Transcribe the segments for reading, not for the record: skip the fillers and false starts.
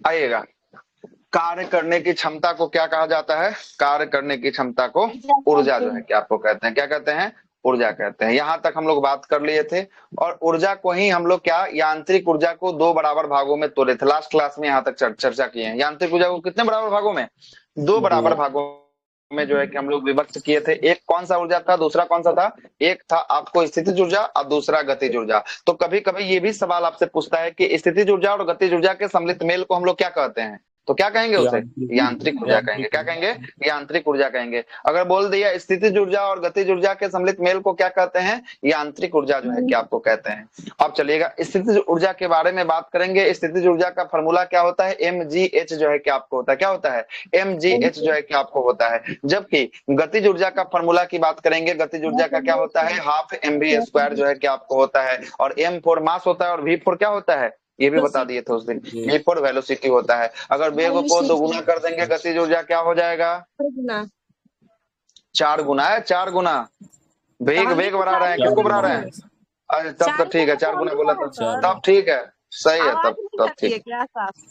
आइएगा, कार्य करने की क्षमता को क्या कहा जाता है? कार्य करने की क्षमता को ऊर्जा जो है क्या आपको कहते हैं? क्या कहते हैं? ऊर्जा कहते हैं। यहां तक हम लोग बात कर लिए थे। और ऊर्जा को ही हम लोग क्या, यांत्रिक ऊर्जा को दो बराबर भागों में तोड़े थे। लास्ट क्लास में यहां तक चर्चा किए हैं। यांत्रिक ऊर्जा को कितने बराबर भागों में? दो बराबर भागों में जो है कि हम लोग विभक्त किए थे। एक कौन सा ऊर्जा था, दूसरा कौन सा था? एक था आपको स्थितिज ऊर्जा और दूसरा गतिज ऊर्जा। तो कभी कभी ये भी सवाल आपसे पूछता है कि स्थितिज ऊर्जा और गतिज ऊर्जा के सम्मिलित मेल को हम लोग क्या कहते हैं? तो क्या कहेंगे उसे? यांत्रिक ऊर्जा कहेंगे। क्या कहेंगे? यांत्रिक ऊर्जा कहेंगे। अगर बोल दिया स्थितिज ऊर्जा और गतिज ऊर्जा के सम्मिलित मेल को क्या कहते हैं? यांत्रिक ऊर्जा जो है क्या आपको कहते हैं। अब चलिएगा स्थितिज ऊर्जा के बारे में बात करेंगे। स्थितिज ऊर्जा का फॉर्मूला क्या होता है? mgh जो है क्या आपको होता है? क्या होता है? mgh जो है क्या आपको होता है। जबकि गतिज ऊर्जा का फॉर्मूला की बात करेंगे, गतिज ऊर्जा का क्या होता है? हाफ mv² जो है क्या आपको होता है। और m फॉर मास होता है और v फॉर क्या होता है? ये भी बता दिए थे उस दिन। v फॉर वेलोसिटी होता है। अगर वेग को दोगुना कर देंगे गतिज ऊर्जा क्या हो जाएगा? 4 गुना है, 4 गुना। वेग वेग बढ़ा रहे हैं, किसको बढ़ा रहे हैं? अरे तब तो ठीक है, 4 गुना बोला था तब ठीक है, सही है। तब ठीक।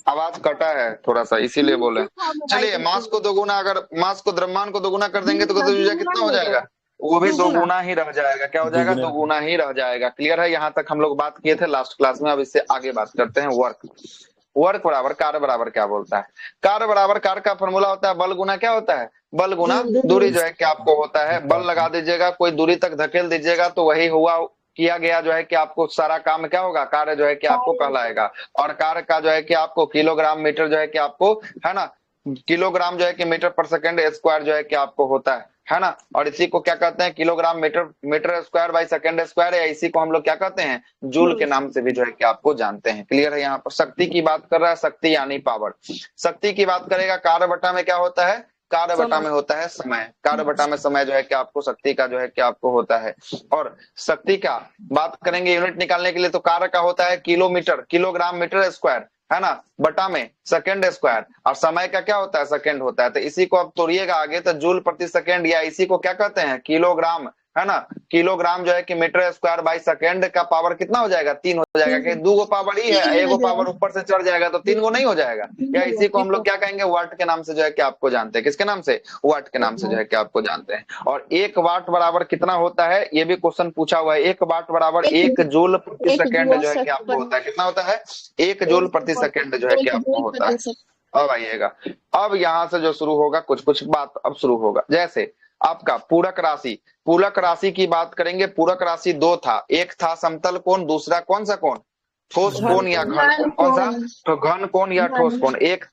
आवाज कटा है थोड़ा सा, इसीलिए बोले। चलिए मास को दोगुना, अगर मास को द्रव्यमान को दोगुना कर देंगे तो गतिज ऊर्जा कितना हो जाएगा? वो भी दोगुना ही रह जाएगा। क्या हो जाएगा? दोगुना ही रह जाएगा। क्लियर है? यहाँ तक हम लोग बात किए थे लास्ट क्लास में। अब इससे आगे बात करते हैं। वर्क। वर्क बराबर कार्य बराबर क्या बोलता है? कार्य बराबर कार्य का फॉर्मूला होता है बल गुना क्या होता है? बल गुना दूरी जो है क्या आपको होता है। बल लगा दीजिएगा, कोई दूरी तक धकेल दीजिएगा तो वही हुआ किया गया जो है कि आपको सारा काम क्या होगा? कार्य जो है कि आपको कहलाएगा। और कार्य का जो है कि आपको किलोग्राम मीटर जो है कि आपको, है ना, किलोग्राम जो है कि मीटर पर सेकंड स्क्वायर जो है कि आपको होता है ना। और इसी को क्या कहते हैं? Kilogram metre metre square by second square, या इसी को हम लोग क्या कहते हैं? जूल के नाम से भी जो है कि आपको जानते हैं। क्लियर है? यहाँ पर शक्ति की बात कर रहा है, शक्ति यानी पावर। शक्ति की बात करेगा, कार्य बटा में क्या होता है? कार्य बटा में होता है समय। कार्य बटा में समय जो है कि आपको शक्ति का जो है कि आपको होता है। और शक्ति का बात करेंगे यूनिट निकालने के लिए तो कार्य का होता है किलोमीटर, किलोग्राम मीटर स्क्वायर, है ना, बटा में सेकंड स्क्वायर। और समय का क्या होता है? सेकंड होता है। तो इसी को अब तोड़िएगा आगे तो जूल प्रति सेकंड, या इसी को क्या कहते हैं? किलोग्राम, है ना। किलोग्राम जो है कि मीटर स्क्वायर बाई सेकंड का पावर कितना हो जाएगा? 3 हो जाएगा। कि 2 गो पावर ही है, एगो पावर ऊपर से चढ़ जाएगा तो 3 गो नहीं हो जाएगा। या इसी को हम लोग क्या कहेंगे? वाट के नाम से जो है कि आपको जानते हैं। किसके नाम से? वाट के नाम से जो है कि आपको जानते हैं। और 1 वाट बराबर कितना होता है? ये भी क्वेश्चन पूछा हुआ है। 1 वाट बराबर 1 जूल प्रति सेकंड जो है कि आपको होता है। कितना होता है? 1 जूल प्रति सेकंड जो है कि आपको होता है। अब आइएगा, अब यहाँ से जो शुरू होगा कुछ कुछ बात अब शुरू होगा। जैसे आपका पूरक राशि, पूरक राशि की बात करेंगे। पूरक राशि 2 था। एक था समतल कोण, दूसरा कौन सा कोण? ठोस कोण या घन कोण? कौन सा? तो घन कोण या ठोस कोण। एक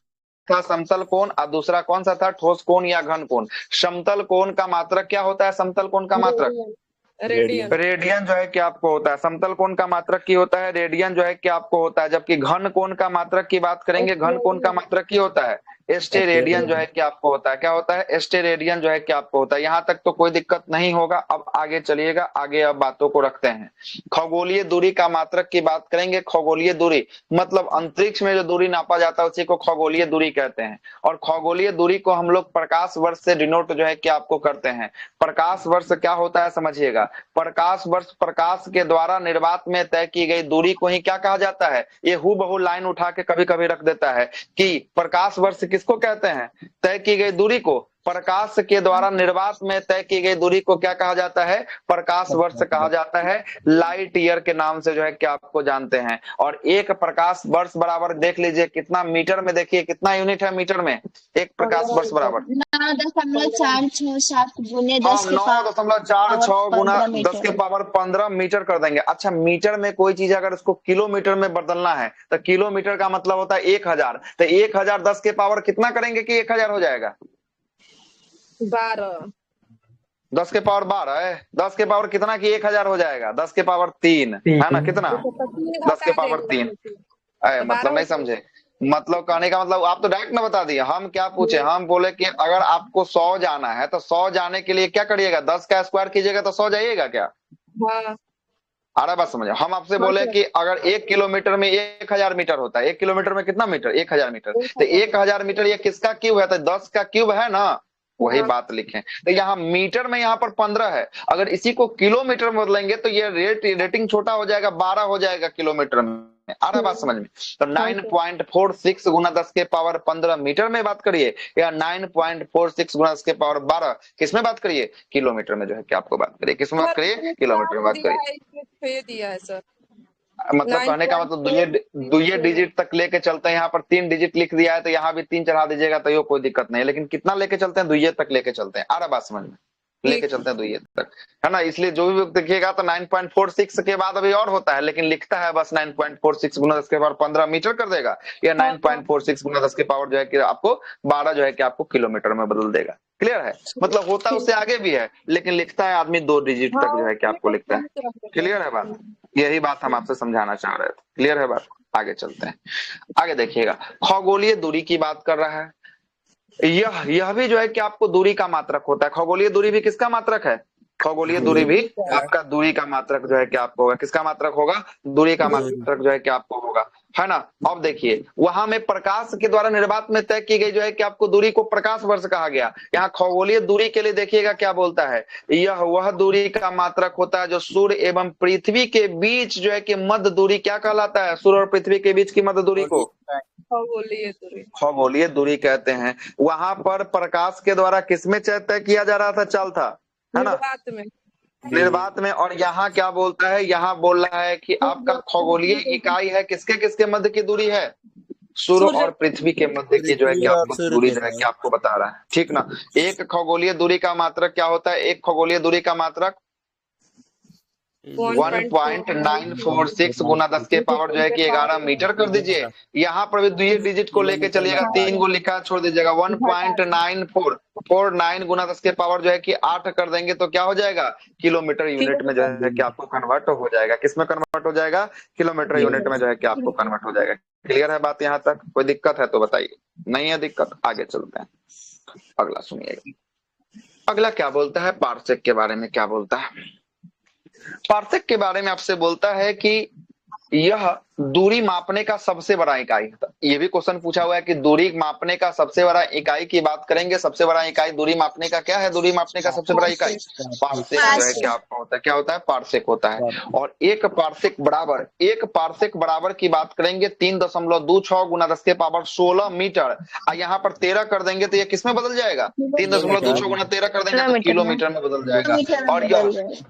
था समतल कोण और दूसरा कौन सा था? ठोस कोण या घन कोण। समतल कोण का मात्रक क्या होता है? समतल कोण का मात्रक रेडियन जो है कि आपको होता है। समतल कोण का मात्रक की होता है रेडियन जो है कि आपको होता है। जबकि घन कोण का मात्रक की बात करेंगे, घन कोण का मात्रक की होता है एस्टेरेडियन जो है कि आपको होता है। क्या होता है? एस्टेरेडियन जो है कि आपको होता है। यहाँ तक तो कोई दिक्कत नहीं होगा। अब आगे चलिएगा, आगे अब बातों को रखते हैं। खगोलीय दूरी का मात्रक की बात करेंगे। खगोलीय दूरी मतलब अंतरिक्ष में जो दूरी नापा जाता है उसी को खगोलीय दूरी कहते हैं। और खगोलीय दूरी को हम लोग प्रकाश वर्ष से डिनोट जो है कि आपको करते हैं। प्रकाश वर्ष क्या होता है समझिएगा। प्रकाश वर्ष प्रकाश के द्वारा निर्वात में तय की गई दूरी को ही क्या कहा जाता है? ये हूबहू लाइन उठा के कभी कभी रख देता है कि प्रकाश वर्ष किसको कहते हैं? तय की गई दूरी को। प्रकाश के द्वारा निर्वात में तय की गई दूरी को क्या कहा जाता है? प्रकाश वर्ष कहा जाता है। लाइट ईयर के नाम से जो है कि आपको जानते हैं। और एक प्रकाश वर्ष बराबर देख लीजिए कितना मीटर में, देखिए कितना यूनिट है मीटर में एक प्रकाश वर्ष बराबर? 9.467 गुने 9.46 गुना 10 के पावर 15 मीटर कर देंगे। अच्छा, मीटर में कोई चीज अगर उसको किलोमीटर में बदलना है तो किलोमीटर का मतलब होता है 1000। तो 1000 10 के पावर कितना करेंगे कि 1000 हो जाएगा? 12। 10 के पावर 12 है। 10 के पावर कितना कि 1000 हो जाएगा? 10 के पावर 3 है ना। कितना? 10 के पावर 3। मतलब नहीं समझे। मतलब कहने का मतलब आप तो डायरेक्ट ना बता दिए। हम क्या पूछे? हम बोले कि अगर आपको 100 जाना है तो 100 जाने के लिए क्या करिएगा? 10 का स्क्वायर कीजिएगा तो 100 जाइएगा क्या? हाँ। अरे बात समझे। हम आपसे बोले कि अगर 1 किलोमीटर में 1000 मीटर होता है, 1 किलोमीटर में कितना मीटर? 1000 मीटर। तो 1000 मीटर ये किसका क्यूब है? तो 10 का क्यूब है ना। वही बात लिखें। तो यहाँ मीटर में यहाँ पर 15 है। अगर इसी को किलोमीटर में बदलेंगे तो ये रेटिंग छोटा हो जाएगा, 12 हो जाएगा किलोमीटर में। आ रहा है बात समझ में? तो 9.46 गुना 10 के पावर 15 मीटर में बात करिए, या 9.46 गुना 10 के पावर 12 किसमें बात करिए, किलोमीटर में जो है कि आपको बात करिए, किसमें बात करिए, किलोमीटर में बात करिए। दिया है सर, मतलब कहने का मतलब दुइये डिजिट तक लेके चलते हैं। यहाँ पर 3 डिजिट लिख दिया है तो यहाँ भी 3 चढ़ा दीजिएगा तो ये कोई दिक्कत नहीं है, लेकिन कितना लेके चलते हैं, दुइये तक लेके चलते हैं। आ रहा बात समझ में? लेके चलते हैं दुइये तक, है ना। इसलिए जो भी देखिएगा तो 9.46 के बाद अभी और होता है, लेकिन लिखता है बस 9.46 गुना 10 के पावर 15 मीटर कर देगा, या 9.46 गुना 10 के पावर जो है कि आपको 12 जो है कि आपको किलोमीटर में बदल देगा। क्लियर है? मतलब होता उससे आगे भी है, लेकिन लिखता है आदमी 2 डिजिट तक जो है कि आपको लिखता है। क्लियर है बात? यही बात हम आपसे समझाना चाह रहे थे। क्लियर है बात? आगे चलते हैं। आगे देखिएगा, खगोलीय दूरी की बात कर रहा है। यह भी जो है कि आपको दूरी का मात्रक होता है। खगोलीय दूरी भी किसका मात्रक है? खगोलीय दूरी भी आपका दूरी का मात्रक जो है कि आपको होगा। किसका मात्रक होगा? दूरी का मात्रक जो है कि आपको होगा, है ना। अब देखिए, वहां में प्रकाश के द्वारा निर्वात में तय की गई जो है कि आपको दूरी को प्रकाश वर्ष कहा गया। यहाँ खगोलीय दूरी के लिए देखिएगा क्या बोलता है, यह वह दूरी का मात्रक होता है जो सूर्य एवं पृथ्वी के बीच जो है कि मध्य दूरी क्या कहलाता है? सूर्य और पृथ्वी के बीच की मध्य दूरी को खगोलीय दूरी कहते हैं। वहां पर प्रकाश के द्वारा किसमें तय किया जा रहा था? चल था, है ना, निर्वात में। और यहाँ क्या बोलता है? यहाँ बोल रहा है कि आपका खगोलीय इकाई है किसके किसके मध्य की दूरी है? सूर्य और पृथ्वी के मध्य की जो है कि आपको दूरी जो है कि आपको बता रहा है, ठीक ना। एक खगोलीय दूरी का मात्रक क्या होता है? एक खगोलीय दूरी का मात्रक 1.946 गुना 10 के पावर जो है कि 11 मीटर कर दीजिए। यहाँ पर भी दुइये डिजिट को लेके चलिएगा, 3 को लिखा छोड़ दीजिएगा। 1.9449 गुना 10 के पावर जो है कि 8 कर देंगे तो क्या हो जाएगा? किलोमीटर यूनिट में जो है कि आपको कन्वर्ट हो जाएगा। किसमें कन्वर्ट हो जाएगा? किलोमीटर यूनिट में जो है कि आपको कन्वर्ट हो जाएगा। क्लियर है बात? यहाँ तक कोई दिक्कत है तो बताइए। नहीं है दिक्कत? आगे चलते हैं, अगला सुनिएगा। अगला क्या बोलता है? पार्सेक के बारे में क्या बोलता है? पार्सेक के बारे में आपसे बोलता है कि यह दूरी मापने का सबसे बड़ा इकाई है। ये भी क्वेश्चन पूछा हुआ है कि दूरी मापने का सबसे बड़ा इकाई की बात करेंगे। सबसे बड़ा इकाई दूरी मापने का क्या है? दूरी मापने का सबसे बड़ा इकाई पार्सेक जो है क्या होता है? क्या होता है? पार्सेक होता है। और एक पार्सेक बराबर की बात करेंगे 3.26 गुना 10 के पावर 16 मीटर। यहाँ पर 13 कर देंगे तो ये किसमें बदल जाएगा? 3.26 गुना 13 कर देंगे तो किलोमीटर में बदल जाएगा। और यह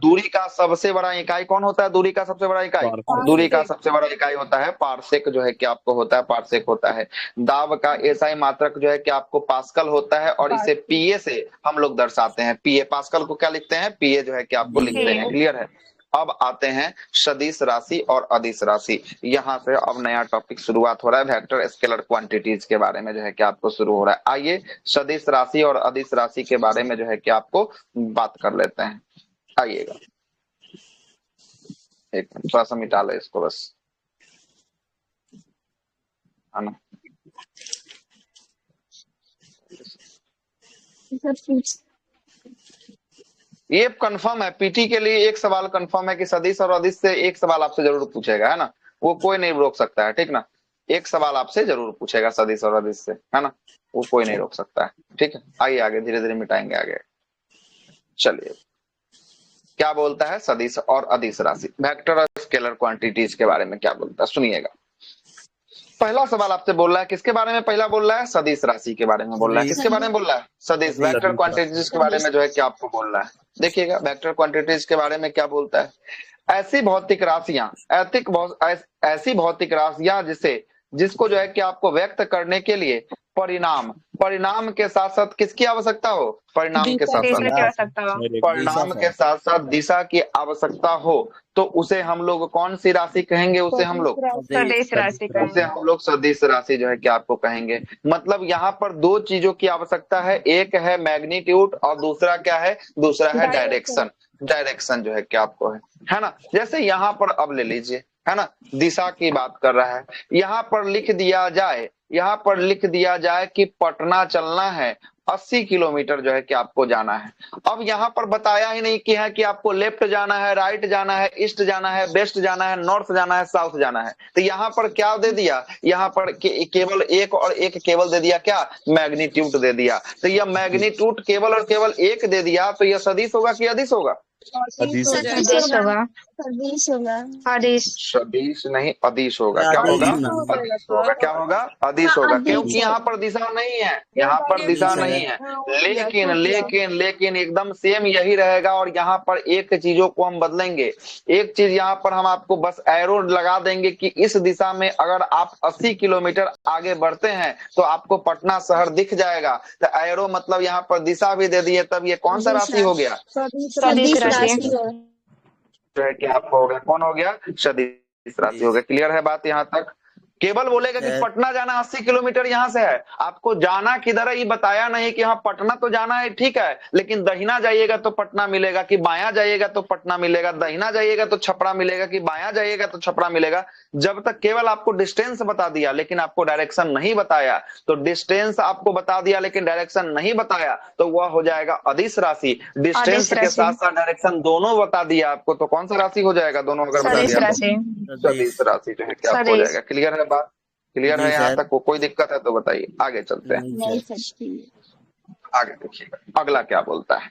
दूरी का सबसे बड़ा इकाई कौन होता है? दूरी का सबसे बड़ा इकाई, दूरी का सबसे बड़ा इकाई होता है पार्सेक जो है कि आपको होता है, पार्सेक होता है। दाब का एसआई मात्रक जो है कि आपको पास्कल होता है, और इसे पीए से हम लोग दर्शाते हैं। पीए, पास्कल को क्या लिखते हैं? पीए जो है कि आपको लिखते हैं। क्लियर है? अब आते हैं सदिश राशि और अदिश राशि। यहाँ से अब नया टॉपिक शुरुआत हो रहा है, वेक्टर स्केलर क्वांटिटीज के बारे में जो है कि आपको शुरू हो रहा है। आइए सदिश राशि और अदिश राशि के बारे में जो है कि आपको बात कर लेते हैं। आइएगा, एक थोड़ा सा मिटा लो इसको बस, है ना। ये कंफर्म है, पीटी के लिए एक सवाल कंफर्म है कि सदिश और अदिश से एक सवाल आपसे जरूर पूछेगा, है ना। वो कोई नहीं रोक सकता है, ठीक ना। एक सवाल आपसे जरूर पूछेगा सदिश और अदिश से, है ना। वो कोई नहीं रोक सकता है, ठीक है। आइए आगे धीरे धीरे मिटाएंगे आगे। चलिए, क्या बोलता है सदिश और अदिश राशि, वेक्टर और स्केलर क्वांटिटीज के बारे में क्या बोलता है, सुनिएगा। पहला सवाल आपसे बोल रहा है किसके बारे में? पहला बोल रहा है सदिश राशि के बारे में बोल रहा है। किसके बारे में बोल रहा है? सदिश, वेक्टर क्वांटिटीज के बारे में जो है क्या आपको बोल रहा है। देखिएगा वेक्टर क्वांटिटीज के बारे में क्या बोलता है। ऐसी भौतिक राशियां, ऐसी भौतिक राशियां जिसको जो है कि आपको व्यक्त करने के लिए परिणाम के साथ साथ किसकी आवश्यकता हो? परिणाम के साथ साथ दिशा की आवश्यकता हो, तो उसे हम लोग कौन सी राशि कहेंगे? उसे हम लोग सदिश राशि कहेंगे। उसे हम लोग सदिश राशि जो है कि आपको कहेंगे। मतलब यहाँ पर दो चीजों की आवश्यकता है, एक है मैग्नीट्यूड और दूसरा क्या है? दूसरा है डायरेक्शन। डायरेक्शन जो है कि आपको है ना। जैसे यहाँ पर अब ले लीजिए, है ना, दिशा की बात कर रहा है। यहाँ पर लिख दिया जाए कि पटना चलना है, 80 किलोमीटर जो है कि आपको जाना है। अब यहाँ पर बताया ही नहीं कि है कि आपको लेफ्ट जाना है, राइट जाना है, ईस्ट जाना है, वेस्ट जाना है, नॉर्थ जाना है, साउथ जाना है। तो यहाँ पर क्या दे दिया? यहाँ पर केवल एक और एक केवल दे दिया, क्या? मैग्नीट्यूड दे दिया। तो यह मैग्नीट्यूड केवल और केवल एक दे दिया, तो यह सदिश होगा कि अदिश होगा? अदिश होगा। सदिश नहीं अदिश होगा। क्या होगा? अदिश होगा। क्या होगा? अदिश होगा, क्योंकि यहाँ पर दिशा नहीं है, यहाँ पर दिशा नहीं है। लेकिन लेकिन लेकिन एकदम सेम यही रहेगा। और यहाँ पर एक चीजों को हम बदलेंगे। एक चीज यहाँ पर हम आपको बस एरो लगा देंगे कि इस दिशा में अगर आप 80 किलोमीटर आगे बढ़ते हैं तो आपको पटना शहर दिख जाएगा। तो एरो मतलब यहाँ पर दिशा भी दे दिए। तब ये कौन सा राशि हो गया? सदिश राशि। जो है कि आपको हो गया, कौन हो गया? सदिश राशि हो गया। क्लियर है बात यहाँ तक? केवल बोलेगा कि पटना जाना 80 किलोमीटर यहाँ से है, आपको जाना किधर है ये बताया नहीं कि हाँ पटना तो जाना है, ठीक है, लेकिन दहिना जाइएगा तो पटना मिलेगा कि बायां जाइएगा तो पटना मिलेगा, दहिना जाइएगा तो छपरा मिलेगा कि बायां जाइएगा तो छपरा मिलेगा। जब तक केवल आपको डिस्टेंस बता दिया लेकिन आपको डायरेक्शन नहीं बताया, तो डिस्टेंस आपको बता दिया लेकिन डायरेक्शन नहीं बताया तो वह हो जाएगा अदिश राशि। डिस्टेंस के साथ साथ डायरेक्शन दोनों बता दिया आपको, तो कौन सा राशि हो जाएगा? दोनों अगर बता दिया तो सदिश राशि जो है क्या हो जाएगा। क्लियर है बात? क्लियर है यहाँ तक? कोई दिक्कत है तो बताइए, आगे चलते हैं। आगे देखिएगा अगला क्या बोलता है।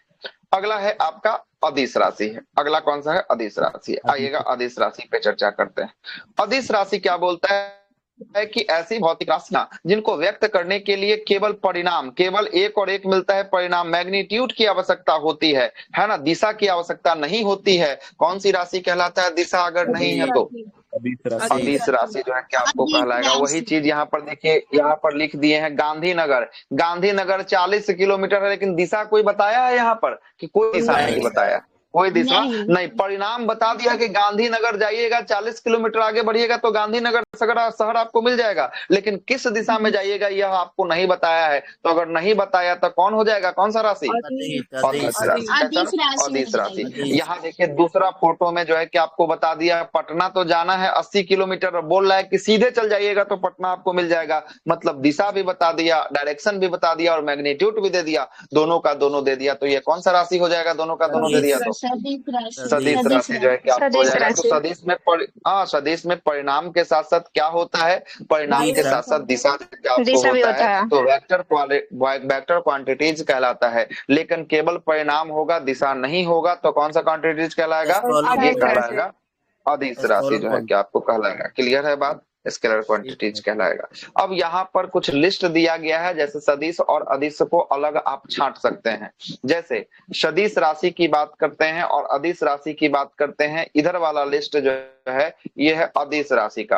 अगला है आपका अदिश राशि है। अगला कौन सा है? अदिश राशि। आइएगा अदिश राशि पे चर्चा करते हैं। अदिश राशि क्या बोलता है कि ऐसी भौतिक राशियां जिनको व्यक्त करने के लिए केवल परिणाम, केवल एक और एक मिलता है परिणाम, मैग्नीट्यूड की आवश्यकता होती है ना, दिशा की आवश्यकता नहीं होती है। कौन सी राशि कहलाता है? दिशा अगर नहीं है तो अदिश राशि जो है क्या आपको कहलाएगा। वही चीज यहाँ पर देखिए, यहाँ पर लिख दिए हैं गांधीनगर। गांधीनगर 40 किलोमीटर है, लेकिन दिशा कोई बताया है यहाँ पर? कि कोई दिशा नहीं बताया, कोई दिशा नहीं। परिणाम बता दिया कि गांधीनगर जाइएगा, 40 किलोमीटर आगे बढ़िएगा तो गांधीनगर शहर आपको मिल जाएगा, लेकिन किस दिशा में जाइएगा यह आपको नहीं बताया है। तो अगर नहीं बताया तो कौन हो जाएगा? कौन सा राशि? अदिश राशि। यहाँ देखिए दूसरा फोटो में जो है कि आपको बता दिया पटना तो जाना है 80 किलोमीटर, बोल रहा है कि सीधे चल जाइएगा तो पटना आपको मिल जाएगा। मतलब दिशा भी बता दिया, डायरेक्शन भी बता दिया और मैग्नीट्यूड भी दे दिया, दोनों का दोनों दे दिया। तो ये कौन सा राशि हो जाएगा? दोनों का दोनों दे दिया तो सदिश राशि जो है कि आपको हो जाएगा। तो सदिश में सदिश में परिणाम के साथ साथ क्या होता है? परिणाम के साथ साथ दिशा आपको होता है, तो वेक्टर क्वांटिटीज कहलाता है। लेकिन केवल परिणाम होगा, दिशा नहीं होगा, तो कौन सा क्वांटिटीज कहलाएगा? ये कहलाएगा अदिश राशि जो है कि आपको कहलाएगा। क्लियर है बात? स्केलर क्वांटिटीज कहलाएगा। अब यहाँ पर कुछ लिस्ट दिया गया है, जैसे सदिश और अदिश को अलग आप छांट सकते हैं। जैसे सदिश राशि की बात करते हैं और अदिश राशि की बात करते हैं। इधर वाला लिस्ट जो है ये है अदिश राशि का,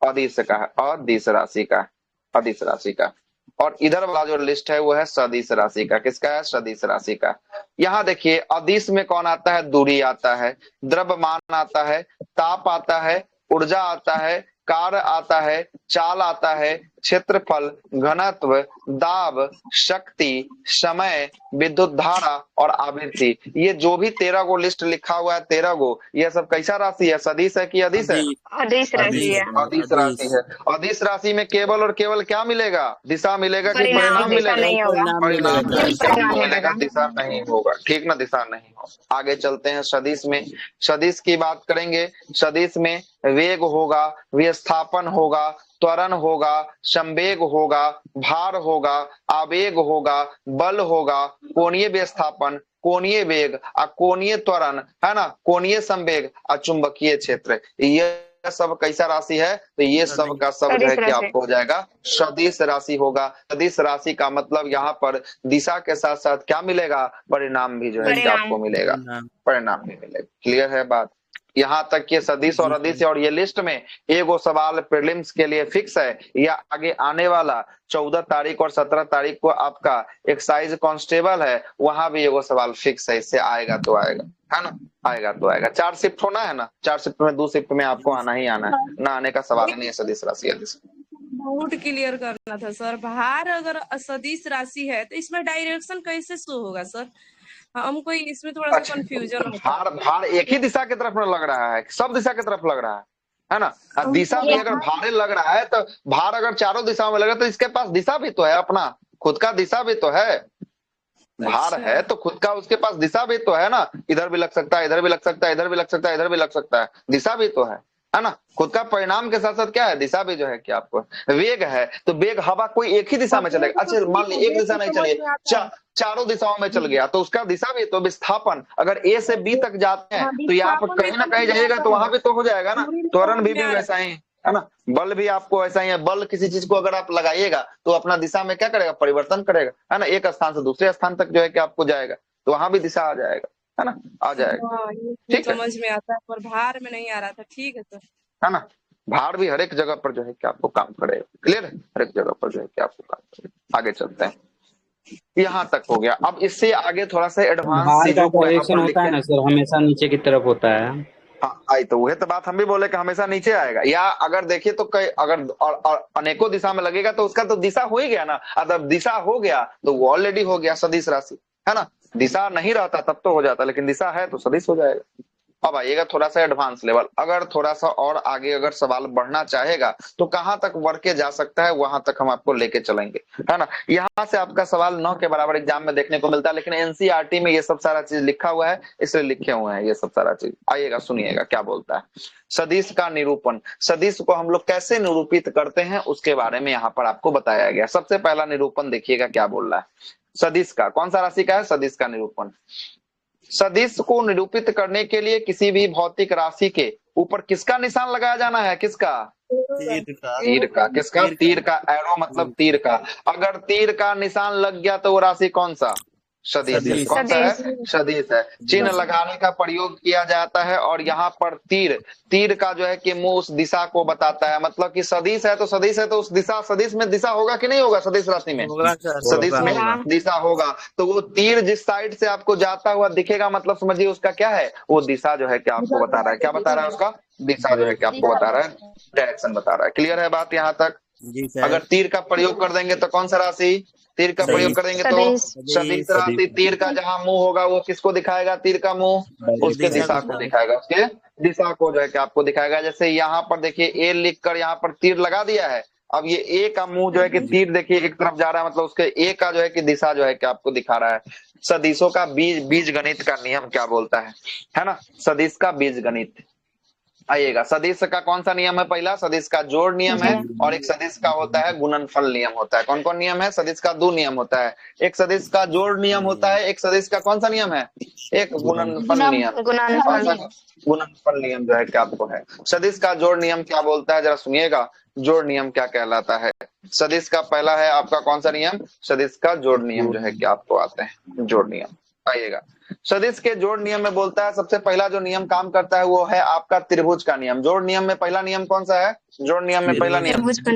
अदिश का है, अदिश राशि का, अदिश राशि का। और इधर वाला जो लिस्ट है वो है सदिश राशि का। किसका है? सदिश राशि का। यहाँ देखिए अदिश में कौन आता है? दूरी आता है, द्रव्यमान आता है, ताप आता है, ऊर्जा आता है, कार्य आता है, चाल आता है, क्षेत्रफल, घनत्व, दाब, शक्ति, समय, विद्युत धारा और आवृत्ति। ये जो भी 13 गो लिस्ट लिखा हुआ है, 13 गो, ये सब कैसा राशि है? सदिश है कि अदिश है? अदिश राशि है। अदिश राशि है। अदिश राशि में केवल और केवल क्या मिलेगा? दिशा मिलेगा कि परिणाम मिलेगा? परिणाम मिलेगा, दिशा नहीं होगा। ठीक ना, दिशा नहीं होगा। आगे चलते हैं सदिश में। सदिश की बात करेंगे। सदिश में वेग होगा, विस्थापन होगा, त्वरण होगा, संवेग होगा, भार होगा, आवेग होगा, बल होगा, कोणीय विस्थापन, कोणीय वेग, कोणीय त्वरण है ना, कोणीय संवेग और चुंबकीय क्षेत्र। ये सब कैसा राशि है? तो ये सब का सब जो है कि आपको हो जाएगा सदिश राशि होगा। सदिश राशि का मतलब यहाँ पर दिशा के साथ साथ क्या मिलेगा? परिणाम भी जो है कि आपको मिलेगा, परिणाम भी मिलेगा। क्लियर है बात? यहाँ तक कि सदिश और अदिश और ये लिस्ट में एगो सवाल प्रीलिम्स के लिए फिक्स है, या आगे आने वाला 14 तारीख और 17 तारीख को आपका एक्साइज कांस्टेबल है, वहां भी एगो सवाल फिक्स है। इससे आएगा तो आएगा, है ना, आएगा तो आएगा। 4 शिफ्ट होना है ना, 4 शिफ्ट में 2 शिफ्ट में आपको आना ही आना है, ना आने का सवाल नहीं है। सदिश राशि अदिश डाउट क्लियर करना था सर। भार अगर सदिश राशि है तो इसमें डायरेक्शन कैसे शो होगा सर? हमको इसमें थोड़ा सा कंफ्यूजन होता है। भार एक ही दिशा की तरफ लग रहा है, सब दिशा की तरफ लग रहा है ना। दिशा भी अगर भारे लग रहा है तो भार अगर चारों दिशाओं में लग रहा है तो इसके पास दिशा भी तो है, अपना खुद का दिशा भी तो है। भार है तो खुद का उसके पास दिशा भी तो है ना, इधर भी लग सकता है, इधर भी लग सकता है, इधर भी लग सकता है, इधर भी लग सकता है, दिशा भी तो है है ना। खुद का परिणाम के साथ साथ क्या है, दिशा भी जो है कि आपको वेग है, तो वेग के साथ साथ क्या है, दिशा भी जो है कि आपको वेग है, तो वेग हवा कोई एक ही दिशा में चलेगा। अच्छा मान लीजिए एक दिशा नहीं चलिए, चारों दिशाओं में चल गया, तो उसका दिशा भी तो विस्थापन अगर ए से बी तक जाते हैं तो यहाँ पर कहीं ना कहीं जाइएगा तो वहां भी तो हो जाएगा ना। त्वरण भी वैसा ही है ना, बल भी आपको ऐसा ही है। बल किसी चीज को अगर आप लगाइएगा तो अपना दिशा में क्या करेगा, परिवर्तन करेगा, है ना। एक स्थान से दूसरे स्थान तक जो है कि आपको जाएगा, तो वहां भी दिशा आ जाएगा, है ना, आ जाएगा। ठीक है, समझ में आता है पर भार में नहीं आ रहा था। ठीक है सर, है ना। भार भी हर एक जगह पर जो है कि आपको काम करेगा। क्लियर है, हर एक जगह पर जो है कि आपको काम करेगा। आगे चलते हैं, यहाँ तक हो गया। अब इससे आगे थोड़ा सा एडवांस भार का चीजों को यहाँ डायरेक्शन पर होता है लिखे। ना सर, हमेशा नीचे की तरफ होता है। हाँ आई, तो वही तो बात हम भी बोले कि हमेशा नीचे आएगा, या अगर देखिए तो कई अगर और अनेकों दिशा में लगेगा तो उसका तो दिशा हो ही गया ना। अगर दिशा हो गया तो वो ऑलरेडी हो गया सदिश राशि, है ना। दिशा नहीं रहता तब तो हो जाता, लेकिन दिशा है तो सदिश हो जाएगा। अब आइएगा थोड़ा सा एडवांस लेवल, अगर थोड़ा सा और आगे अगर सवाल बढ़ना चाहेगा तो कहां तक बढ़ के जा सकता है, वहां तक हम आपको लेके चलेंगे, है ना। यहाँ से आपका सवाल 9 के बराबर एग्जाम में देखने को मिलता है, लेकिन एनसीईआरटी में ये सब सारा चीज लिखा हुआ है, इसलिए लिखे हुए हैं ये सब सारा चीज। आइएगा सुनिएगा क्या बोलता है। सदिश का निरूपण, सदिश को हम लोग कैसे निरूपित करते हैं उसके बारे में यहाँ पर आपको बताया गया। सबसे पहला निरूपण देखिएगा क्या बोल रहा है। सदिश का कौन सा राशि का है, सदिश का निरूपण। सदिश को निरूपित करने के लिए किसी भी भौतिक राशि के ऊपर किसका निशान लगाया जाना है, किसका, तीर का। किसका, तीर का। एरो मतलब तीर का। अगर तीर का निशान लग गया तो वो राशि कौन सा, सदिश। कौन सा है, सदिश है। चिन्ह लगाने का प्रयोग किया जाता है, और यहाँ पर तीर, तीर का जो है कि मुंह उस दिशा को बताता है। मतलब कि सदिश है तो सदिश है तो उस दिशा, सदिश में दिशा होगा कि नहीं होगा, सदिश राशि में सदिश में दिशा होगा, तो वो तीर जिस साइड से आपको जाता हुआ दिखेगा, मतलब समझिए उसका क्या है, वो दिशा जो है कि आपको बता रहा है। क्या बता रहा है, उसका दिशा जो है कि आपको बता रहा है, डायरेक्शन बता रहा है। क्लियर है बात यहाँ तक। अगर तीर का प्रयोग कर देंगे तो कौन सा राशि, तीर का प्रयोग करेंगे तो सदिश राशि। तीर का जहां मुंह होगा वो किसको दिखाएगा, तीर का मुंह उसके दिशा को दिखाएगा, उसके दिशा को जो है कि आपको दिखाएगा। जैसे यहाँ पर देखिए ए लिख कर यहाँ पर तीर लगा दिया है, अब ये ए का मुंह जो है कि तीर देखिए एक तरफ जा रहा है, मतलब उसके ए का जो है कि दिशा जो है कि आपको दिखा रहा है। सदिशों का बीज गणित का नियम क्या बोलता है ना, सदिश का बीज गणित। आइएगा, सदिश का कौन सा नियम है, पहला सदिश का जोड़ नियम है, और एक सदिश का होता है गुणनफल नियम होता है। कौन कौन नियम है, सदिश का 2 नियम होता है, एक सदिश का जोड़ नियम होता है, एक सदिश का कौन सा नियम है, एक गुणनफल नियम। गुणनफल नियम जो है क्या आपको है। सदिश का जोड़ नियम क्या बोलता है, जरा सुनिएगा, जोड़ नियम क्या कहलाता है। सदिश का पहला है आपका कौन सा नियम, सदिश का जोड़ नियम जो है कि आपको आते हैं, जोड़ नियम। आइएगा, सदिश के जोड़ नियम में बोलता है, सबसे पहला जो नियम काम करता है वो है आपका त्रिभुज का नियम। जोड़ नियम में पहला नियम कौन सा है, जोड़ नियम में पहला नियम त्रिभुज का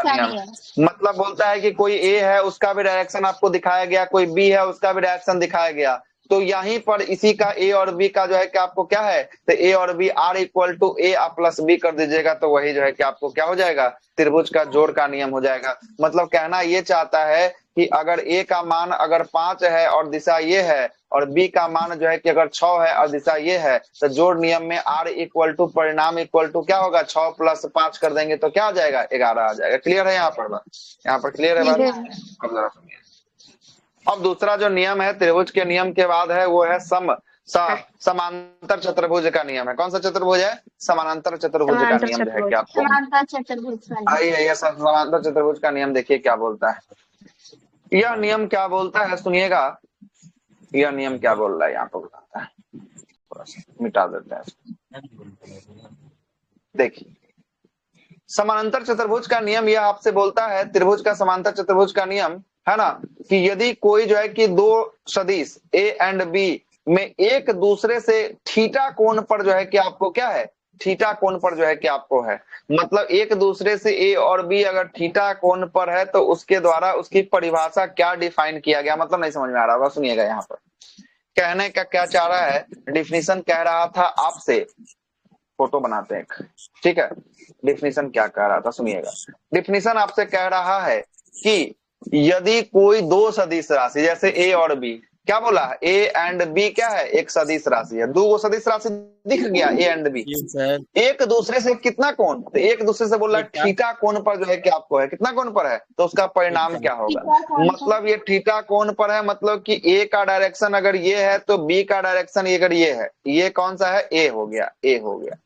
नियम। मतलब बोलता है कि कोई ए है उसका भी डायरेक्शन आपको दिखाया गया, कोई बी है उसका भी डायरेक्शन दिखाया गया, तो यहीं पर इसी का ए और बी का जो है कि आपको क्या है, तो ए और B are equal to A plus B कर दीजिएगा, तो वही जो है कि आपको क्या हो जाएगा, त्रिभुज का जोड़ का नियम हो जाएगा। मतलब कहना ये चाहता है कि अगर ए का मान अगर 5 है और दिशा ये है, और बी का मान जो है कि अगर 6 है और दिशा ये है, तो जोड़ नियम में आर इक्वल टू परिणाम इक्वल टू क्या होगा, 6 प्लस 5 कर देंगे तो क्या आ जाएगा, 11 आ जाएगा। क्लियर है यहाँ पर, यहाँ पर क्लियर है बात। अब जरा सुनिए, अब दूसरा जो नियम है त्रिभुज के नियम के बाद है वो है समांतर चतुर्भुज का नियम है। कौन सा चतुर्भुज है, समानांतर चतुर्भुज का नियम जो है कि आपको, आइए समांतर चतुर्भुज का नियम देखिए क्या बोलता है। यह नियम क्या बोलता है सुनिएगा, यह नियम क्या बोल रहा है यहाँ पर बताता है, थोड़ा सा मिटा देते हैं। देखिए, समानांतर चतुर्भुज का नियम यह आपसे बोलता है, त्रिभुज का समांतर चतुर्भुज का नियम है ना, कि यदि कोई जो है कि दो सदिश ए एंड बी में एक दूसरे से थीटा कोण पर जो है कि आपको क्या है, थीटा कोण पर जो है कि आपको है, मतलब एक दूसरे से ए और बी अगर थीटा कोण पर है तो उसके द्वारा उसकी परिभाषा क्या डिफाइन किया गया, मतलब नहीं समझ में आ रहा होगा, सुनिएगा यहाँ पर कहने का क्या चाह रहा है। डिफिनीशन कह रहा था आपसे, फोटो बनाते हैं, ठीक है, डिफिनीशन क्या कह रहा था सुनिएगा। डिफिनीशन आपसे कह रहा है कि यदि कोई दो सदिश राशि जैसे ए और बी, क्या बोला, ए एंड बी क्या है, एक सदिश राशि है, दो सदिश राशि दिख गया ए एंड बी, एक दूसरे से कितना कोण, तो एक दूसरे से बोल रहा है थीटा कोण पर जो है कि आपको है, कितना कोण पर है, तो उसका परिणाम क्या होगा, मतलब ये थीटा कोण पर है, मतलब कि ए का डायरेक्शन अगर ये है तो बी का डायरेक्शन अगर ये है, ये कौन सा है, ए हो गया, ए हो गया।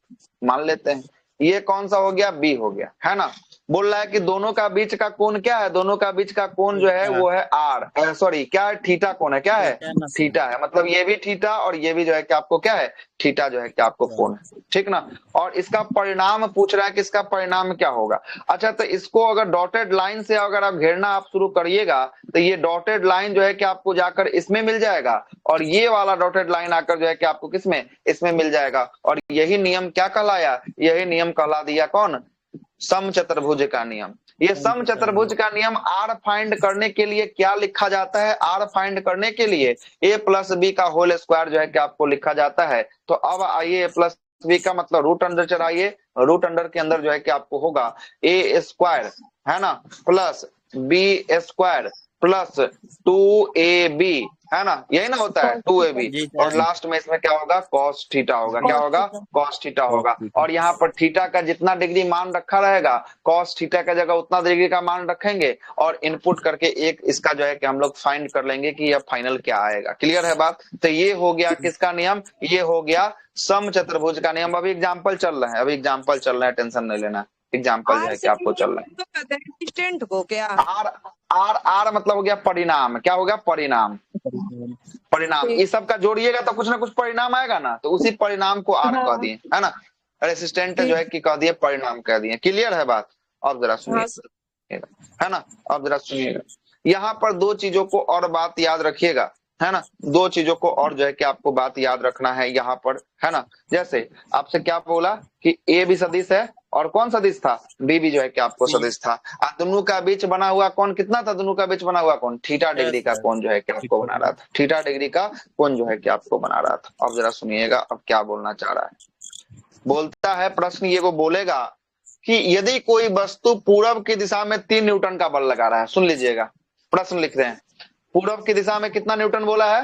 मान लेते हैं। ये कौन सा हो गया, बी हो गया, है ना। बोल रहा है कि दोनों का बीच का कोण क्या है, दोनों का बीच का कोण जो है वो है आर, सॉरी क्या है, थीटा कोण है, क्या है, थीटा है। मतलब ये भी थीटा और ये भी जो है कि आपको क्या है, थीटा जो है कि आपको कोण है, ठीक ना। और इसका परिणाम पूछ रहा है कि इसका परिणाम क्या होगा। अच्छा, तो इसको अगर डॉटेड लाइन से अगर आप घेरना आप शुरू करिएगा तो ये डॉटेड लाइन जो है कि आपको जाकर इसमें मिल जाएगा और ये वाला डॉटेड लाइन आकर जो है कि आपको किसमें, इसमें मिल जाएगा। और यही नियम क्या कहलाया, यही नियम कहला दिया कौन, समचतुर्भुज का नियम। ये समचतुर्भुज का नियम आर फाइंड करने के लिए क्या लिखा जाता है, आर फाइंड करने के लिए ए प्लस बी का होल स्क्वायर जो है कि आपको लिखा जाता है। तो अब आइए ए प्लस बी का मतलब रूट अंडर चढ़ाइए, रूट अंडर के अंदर जो है कि आपको होगा ए स्क्वायर, है ना, plus B square plus 2ab, है ना, यही ना होता है 2ab। और लास्ट में इसमें क्या होगा, कॉस थीटा होगा, क्या होगा, कॉस थीटा होगा। और यहाँ पर थीटा का जितना डिग्री मान रखा रहेगा कॉस थीटा का जगह उतना डिग्री का मान रखेंगे और इनपुट करके एक इसका जो है कि हम लोग फाइंड कर लेंगे कि यह फाइनल क्या आएगा। क्लियर है बात। तो ये हो गया किसका नियम, ये हो गया समचतुर्भुज का नियम। अभी एग्जाम्पल चल रहा है, अभी एग्जाम्पल चल रहा है, टेंशन नहीं लेना, एग्जाम्पल जो है कि आपको चल रहा है। तो कहते हैं डिस्टेंट को क्या, आर आर आर मतलब हो गया परिणाम, क्या हो गया, परिणाम, परिणाम। ये सब का जोड़िएगा तो कुछ ना कुछ परिणाम आएगा ना, तो उसी परिणाम को आर कह दिए, है ना। रेसिस्टेंट जो है कि कह दिए परिणाम कह दिए। क्लियर है बात। अब जरा सुनिए, है ना, अब जरा सुनिएगा। यहाँ पर दो चीजों को और बात याद रखिएगा, है ना, दो चीजों को और जो है कि आपको बात याद रखना है यहाँ पर, है ना। जैसे आपसे क्या बोला कि ए भी सदिश है और कौन सदिश था, बी भी जो है कि आपको सदिश था। दोनों का बीच बना हुआ कौन कितना था, दोनों का बीच बना हुआ कौन, थीटा डिग्री का कौन जो है कि आपको बना रहा था, थीटा डिग्री का कौन जो है कि आपको बना रहा था। अब जरा सुनिएगा अब क्या बोलना चाह रहा है। बोलता है प्रश्न ये वो बोलेगा कि यदि कोई वस्तु पूरब की दिशा में 3 न्यूटन का बल लगा रहा है, सुन लीजिएगा प्रश्न लिख रहे हैं, पूरब की दिशा में कितना न्यूटन बोला है,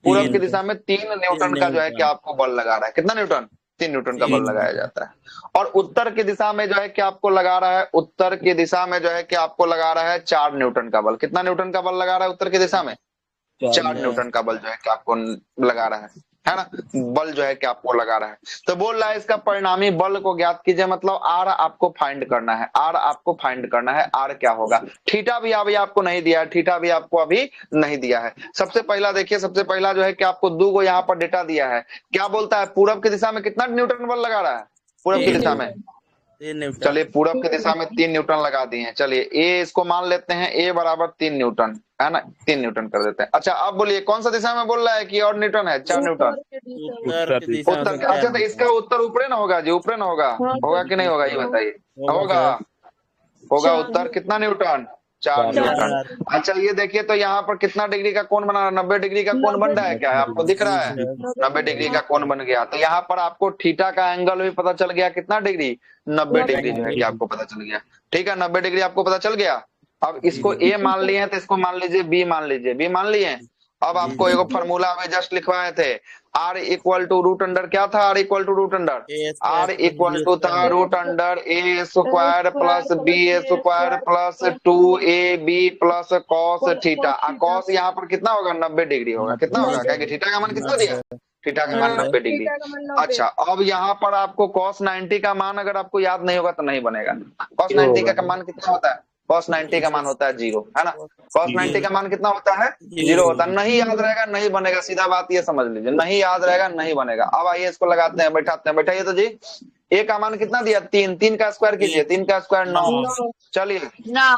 पूरब की दिशा में 3 न्यूटन का जो है कि आपको बल लगा रहा है, कितना न्यूटन, 3 न्यूटन का बल लगाया जाता है। और उत्तर की दिशा में जो है कि आपको लगा रहा है, उत्तर की दिशा में जो है कि आपको लगा रहा है 4 न्यूटन का बल। कितना न्यूटन का बल लगा रहा है उत्तर की दिशा में, 4 न्यूटन का बल जो है कि आपको लगा रहा है ना, बल जो है कि आपको लगा रहा है। तो बोल रहा है इसका परिणामी बल को ज्ञात कीजिए, मतलब आर आपको फाइंड करना है, आर आपको फाइंड करना है, आर क्या होगा। थीटा भी अभी आपको नहीं दिया है, थीटा भी आपको अभी नहीं दिया है। सबसे पहला देखिए, सबसे पहला जो है कि आपको 2 को यहाँ पर डेटा दिया है। क्या बोलता है, पूरब की दिशा में कितना न्यूटन बल लगा रहा है, पूरब की दिशा में, चलिए पूरब की दिशा में 3 न्यूटन लगा दिए हैं। चलिए ए इसको मान लेते हैं, ए बराबर 3 न्यूटन, है ना, 3 न्यूटन कर देते हैं। अच्छा अब बोलिए कौन सा दिशा में बोल रहा है कि और न्यूटन है, 4 न्यूटन उत्तर। अच्छा तो इसका उत्तर ऊपरे ना होगा जी, ऊपरे ना होगा, होगा कि नहीं होगा ये बताइए, होगा, होगा उत्तर कितना न्यूटन, 4 न्यूटन। अच्छा ये देखिए तो यहाँ पर कितना डिग्री का कोण बना रहा है, 90 डिग्री का कोण बन रहा है, क्या है आपको दिख रहा है, 90 डिग्री का कोण बन गया। तो यहाँ पर आपको थीटा का एंगल भी पता चल गया, कितना डिग्री, 90 डिग्री जो है कि आपको पता चल गया। ठीक है, 90 डिग्री आपको पता चल गया। अब इसको ए मान लिए हैं तो इसको मान लीजिए बी मान लीजिए, बी मान लिए। अब आपको एक फॉर्मूला में जस्ट लिखवाए थे, R equal to root under, क्या था, R equal to root under, R equal to था root under A square plus B square plus 2ab plus cos theta. Cos यहाँ पर कितना होगा, 90 डिग्री होगा, कितना होगा, क्या थीटा का मान कितना दिया, थीटा का मान 90 डिग्री। अच्छा अब यहाँ पर आपको कॉस 90 का मान अगर आपको याद नहीं होगा तो नहीं बनेगा। कॉस 90 का मान कितना होता है, कॉस 90 का मान होता है 0, है ना। कॉस 90 का मान कितना होता है, 0 होता है। नहीं याद रहेगा नहीं बनेगा, सीधा बात ये समझ लीजिए, नहीं याद रहेगा नहीं बनेगा। अब आइए इसको लगाते हैं, बैठाते हैं, बैठाइए तो जी। ए का मान कितना दिया, 3, 3 का स्क्वायर कीजिए, 3 का स्क्वायर 9, चलिए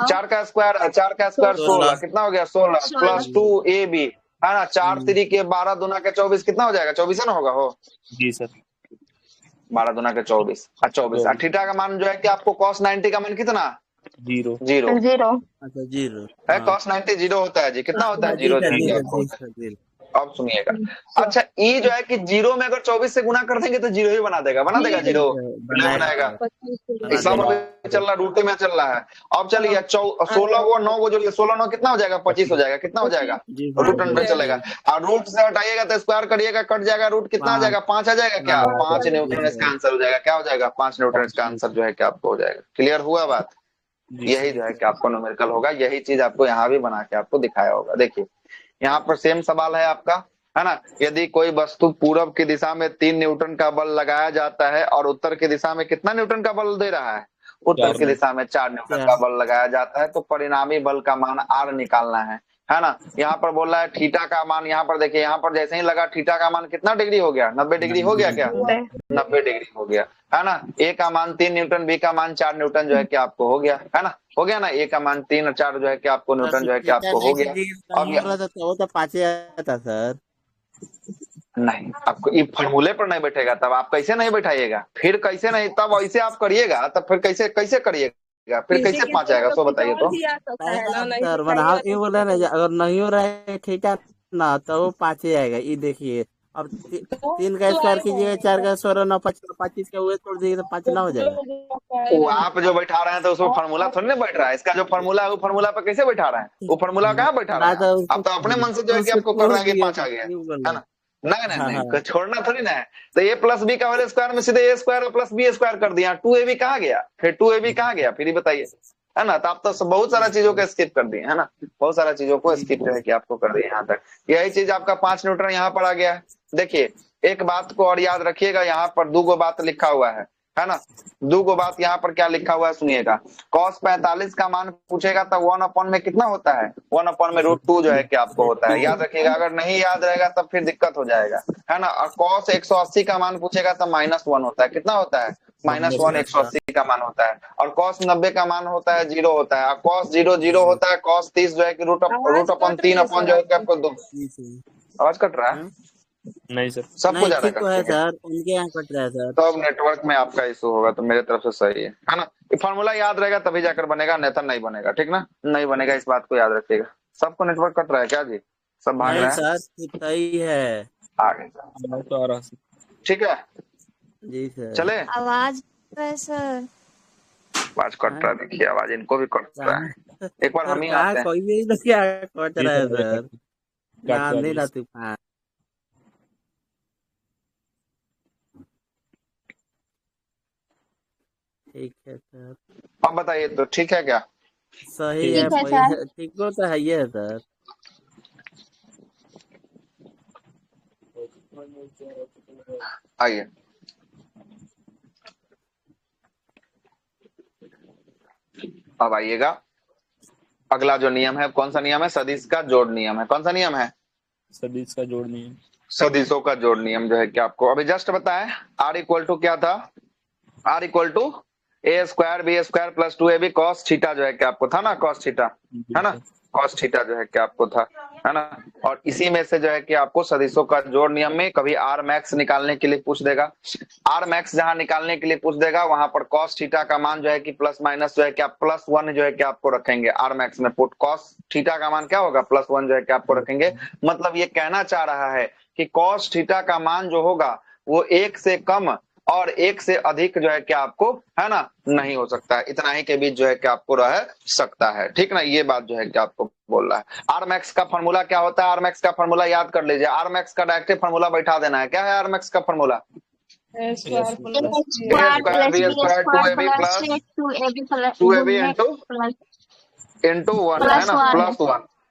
4 का स्क्वायर 16, कितना हो गया 16 प्लस 2ab, है ना, 4 3 के 12 दूना के 24, कितना हो जाएगा 24 ना होगा, हो जी सर, 12 दूना के 24 और 24। थीटा का मान जो है कि आपको कॉस 90 का मान कितना, 0 अच्छा 0 है, कॉस 90 0 होता है जी, कितना होता है 0। अब सुनिएगा, अच्छा ई जो है कि 0 में अगर 24 से गुना कर देंगे तो 0 ही बना देगा, 0 बनाएगा। सब अभी चल रहा रूटे में चल रहा है। अब चलिए 16 को 9 को जोड़िए, 16 9 कितना हो जाएगा, 25 हो जाएगा, कितना हो जाएगा, रूट अंडर चलेगा। और रूट से हटाइएगा तो स्क्वायर करिएगा, कट जाएगा, रूट कितना आ जाएगा, 5 आ जाएगा, क्या 5 न्यूटन इसका आंसर हो जाएगा, क्या हो जाएगा 5 न्यूटन इसका आंसर जो है कि आपको हो जाएगा। क्लियर हुआ बात, यही जो है कि आपको न्यूमेरिकल होगा, यही चीज आपको यहाँ भी बना के आपको दिखाया होगा। देखिए यहाँ पर सेम सवाल है आपका, है ना। यदि कोई वस्तु पूरब की दिशा में 3 न्यूटन का बल लगाया जाता है और उत्तर की दिशा में कितना न्यूटन का बल दे रहा है, उत्तर की दिशा में 4 न्यूटन का बल लगाया जाता है, तो परिणामी बल का मान आर निकालना है ना। यहाँ पर बोल रहा है थीटा का मान, यहाँ पर देखिए, यहाँ पर जैसे ही लगा थीटा का मान कितना डिग्री हो गया, 90 डिग्री हो गया क्या, 90 डिग्री हो गया, है ना। ए का मान 3 न्यूटन, बी का मान 4 न्यूटन जो है कि आपको हो गया, है ना, हो गया ना। ए का मान 3 और 4 जो है कि आपको न्यूटन जो है कि आपको हो गया। अब वो तो 5 आता सर। नहीं, आपको ये फॉर्मूले पर नहीं बैठेगा, तब आप कैसे नहीं बैठाइएगा, फिर कैसे नहीं, तब ऐसे आप करिएगा, तब फिर कैसे कैसे करिएगा, फिर कैसे 5 आएगा, सो बताइए तो। सर हाँ ये बोल रहे हैं अगर नहीं हो रहा है थीटा ना तो वो 5 ही आएगा। ये देखिए अब 3 का स्क्वायर कीजिएगा, 4 का 16 9 25 का हुए तोड़ दीजिए तो 5 ना हो जाएगा। वो आप जो बैठा रहे हैं तो उसमें फार्मूला थोड़ी ना बैठ रहा है, इसका जो फार्मूला है वो फार्मूला पर कैसे बैठा रहे हैं, वो फार्मूला कहाँ बैठा रहा है, आप तो अपने मन से जो है कि आपको कर रहे हैं कि 5 आ गया, है ना। नहीं, छोड़ना थोड़ी ना है। तो ए प्लस बी का होल स्क्वायर में सीधे ए स्क्वायर प्लस बी स्क्वायर कर दिया, 2ab कहाँ गया, फिर 2ab कहाँ गया, फिर बताइए, है ना। तो आप तो बहुत सारा चीजों को स्किप कर दिए, है ना, बहुत सारा चीजों को स्किप जो है कि आपको कर दिए यहाँ तक। यही चीज आपका 5 न्यूटन यहाँ पर आ गया है। देखिए एक बात को और याद रखिएगा, यहाँ पर 2 बात लिखा हुआ है ना। 2 बात यहाँ पर क्या लिखा हुआ है सुनिएगा। cos 45 का मान पूछेगा तो 1/, में कितना होता है, 1/, में √2 जो है कि आपको होता है, याद रखिएगा। अगर नहीं याद रहेगा तब फिर दिक्कत हो जाएगा, है ना। और cos 180 का मान पूछेगा तो -1 होता है, कितना होता है, -1 180 का मान होता है। और cos 90 का मान होता है 0 होता है, और cos 0 0 होता है। cos 30 जो है कि √3 जो है कि आपको 2। आवाज कट रहा है, नहीं सर, सबको ज्यादा ठीक है सर, उनके यहाँ कट रहा है सर। तो अब नेटवर्क में आपका इशू होगा, तो मेरे तरफ से सही है ना। ये फार्मूला याद रहेगा तभी जाकर बनेगा, नहीं तो नहीं बनेगा, ठीक ना, नहीं बनेगा, इस बात को याद रखिएगा। सबको नेटवर्क कट रहा है क्या जी, सब भाग रहे हैं सर, सही है, आगे तो आ रहा है, ठीक है जी सर। चले, आवाज सर, आवाज कट रहा है, देखिए आवाज इनको भी कट रहा है। एक बार हम ही आते हैं, कोई भी क्या कट रहा है सर, आंधी ना तूफान। ठीक है सर, अब बताइए तो ठीक है क्या, सही है, ठीक तो है ये सर। आइए अब आइएगा, अगला जो नियम है कौन सा नियम है, सदिश का जोड़ नियम है। कौन सा नियम है, सदिश का जोड़ नियम, सदिशों का जोड़ नियम जो है कि आपको अभी जस्ट बताएं। R इक्वल टू क्या था, R equal to a² b² plus 2ab cos theta जो है कि आपको था ना, cos थीटा, है ना, cos थीटा जो है कि आपको था, है ना। और इसी में से जो है कि आपको सदिशों का जोड़ नियम में कभी R max निकालने के लिए पूछ देगा, R max जहां निकालने के लिए पूछ देगा वहां पर cos थीटा का मान जो है कि प्लस माइनस जो है कि आप +1 जो है कि आपको रखेंगे, R max में पुट cos थीटा का मान क्या होगा, +1 जो है कि आपको रखेंगे। मतलब ये कहना चाह रहा है कि cos थीटा का मान जो होगा वो 1 से कम और 1 से अधिक जो है कि आपको, है ना, नहीं हो सकता है, इतना ही के बीच जो है कि आपको रह सकता है, ठीक ना। ये बात जो है कि आपको बोल रहा है। R max का फॉर्मूला क्या होता है, R max का फॉर्मूला याद कर लीजिए, R max का डायरेक्ट फॉर्मूला बैठा देना है। क्या है R max का formula, A² b² 2ab into 1, है ना,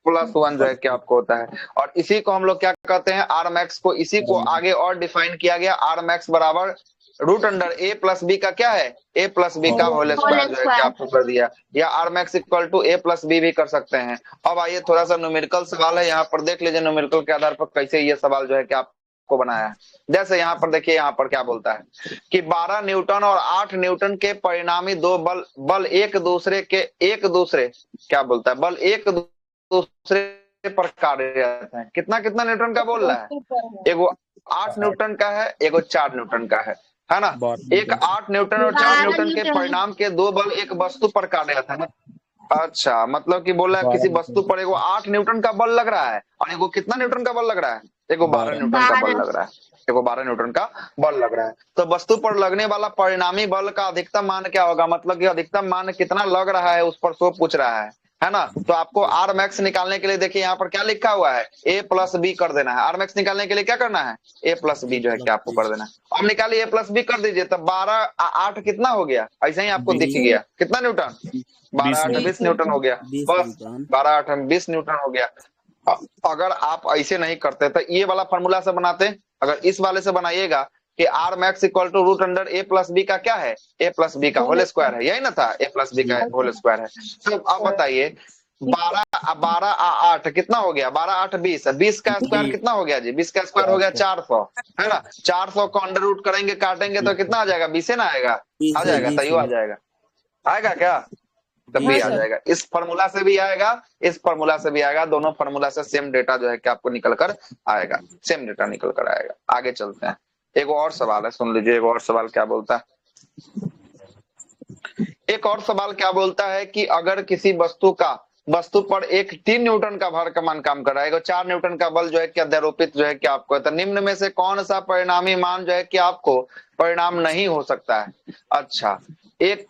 +1 जो है कि आपको होता है। और इसी को हम लोग क्या कहते हैं, R max को, इसी को आगे और डिफाइन किया गया, R max बराबर √a प्लस b का क्या है, a प्लस b का होल स्क्वायर जो है कि आपको कर दिया, या R max equal to a plus b भी कर सकते हैं। अब आइए थोड़ा सा न्यूमेरिकल सवाल है, यहाँ पर देख लीजिए न्यूमेरिकल के आधार पर कैसे ये सवाल जो है कि आपको बनाया है। जैसे यहाँ पर देखिए, यहाँ पर क्या बोलता है कि 12 न्यूटन और 8 न्यूटन के परिणामी 2 बल एक दूसरे क्या बोलता है, बल एक दूसरे पर कार्यरत है। कितना कितना न्यूटन का बोल रहा है, एगो 8 न्यूटन का है, एगो 4 न्यूटन का है ना। एक 8 न्यूटन और 4 न्यूटन के परिणाम के 2 बल एक वस्तु पर कार्यरत है। अच्छा, मतलब कि बोल रहा है किसी वस्तु पर एगो 8 न्यूटन का बल लग रहा है और एगो कितना न्यूटन का बल लग रहा है, एगो 12 न्यूटन का बल लग रहा है, एगो 12 न्यूटन का बल लग रहा है। तो वस्तु पर लगने वाला परिणामी बल का अधिकतम मान क्या होगा, मतलब कि अधिकतम मान कितना लग रहा है उस पर सो पूछ रहा है ना। तो आपको R max निकालने के लिए देखिए यहाँ पर क्या लिखा हुआ है, a प्लस b कर देना है। R max निकालने के लिए क्या करना है, a प्लस b जो है कि आपको कर देना है। अब निकालिए a प्लस b कर दीजिए, तब 12 8 कितना हो गया, ऐसे ही आपको दिख गया, कितना न्यूटन, 12 8 20 न्यूटन हो गया, बस 12 8 20 न्यूटन हो गया। अगर आप ऐसे नहीं करते तो ये वाला फॉर्मूला से बनाते, अगर इस वाले से बनाइएगा कि R max equal to root under A plus B का क्या है, ए प्लस बी का होल स्क्वायर है, यही ना था, ए प्लस बी का होल स्क्वायर है। तो अब बताइए 12 8 कितना हो गया, 12 8 20, 20 का स्क्वायर कितना हो गया जी, 20 का स्क्वायर हो गया 400, है ना। 400 को अंडर रूट करेंगे काटेंगे तो कितना आ जाएगा, 20 ना आएगा, आ जाएगा, तैयो आ जाएगा, आएगा क्या, तब भी आ जाएगा। इस फार्मूला से भी आएगा, इस फार्मूला से भी आएगा, दोनों फार्मूला से सेम डेटा जो है कि आपको निकल कर आएगा, सेम डेटा निकल कर आएगा। आगे चलते हैं, एक और सवाल है, सुन लीजिए। एक और सवाल क्या बोलता है, एक और सवाल क्या बोलता है कि अगर किसी वस्तु पर एक 3 न्यूटन का भार का मान काम कर रहा है, 4 न्यूटन का बल जो है कि अध्यारोपित जो है कि आपको है, तो निम्न में से कौन सा परिणामी मान जो है कि आपको परिणाम नहीं हो सकता है। अच्छा, एक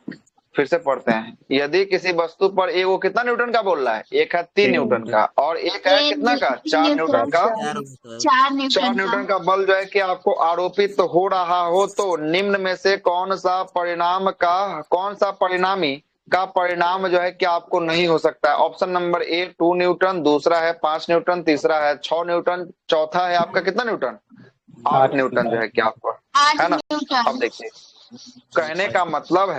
फिर से पढ़ते हैं, यदि किसी वस्तु पर एक वो कितना न्यूटन का बोल रहा है, एक है 3 न्यूटन का और एक है कितना का 4 न्यूटन का, 4 न्यूटन का बल जो है कि आपको आरोपित हो रहा हो, तो निम्न में से कौन सा परिणामी का परिणाम जो है कि आपको नहीं हो सकता है। ऑप्शन नंबर ए 2 न्यूटन, दूसरा है 5 न्यूटन, तीसरा है 6 न्यूटन, चौथा है आपका कितना न्यूटन, 8 न्यूटन जो है कि आपको, है ना। अब देखिए, कहने का मतलब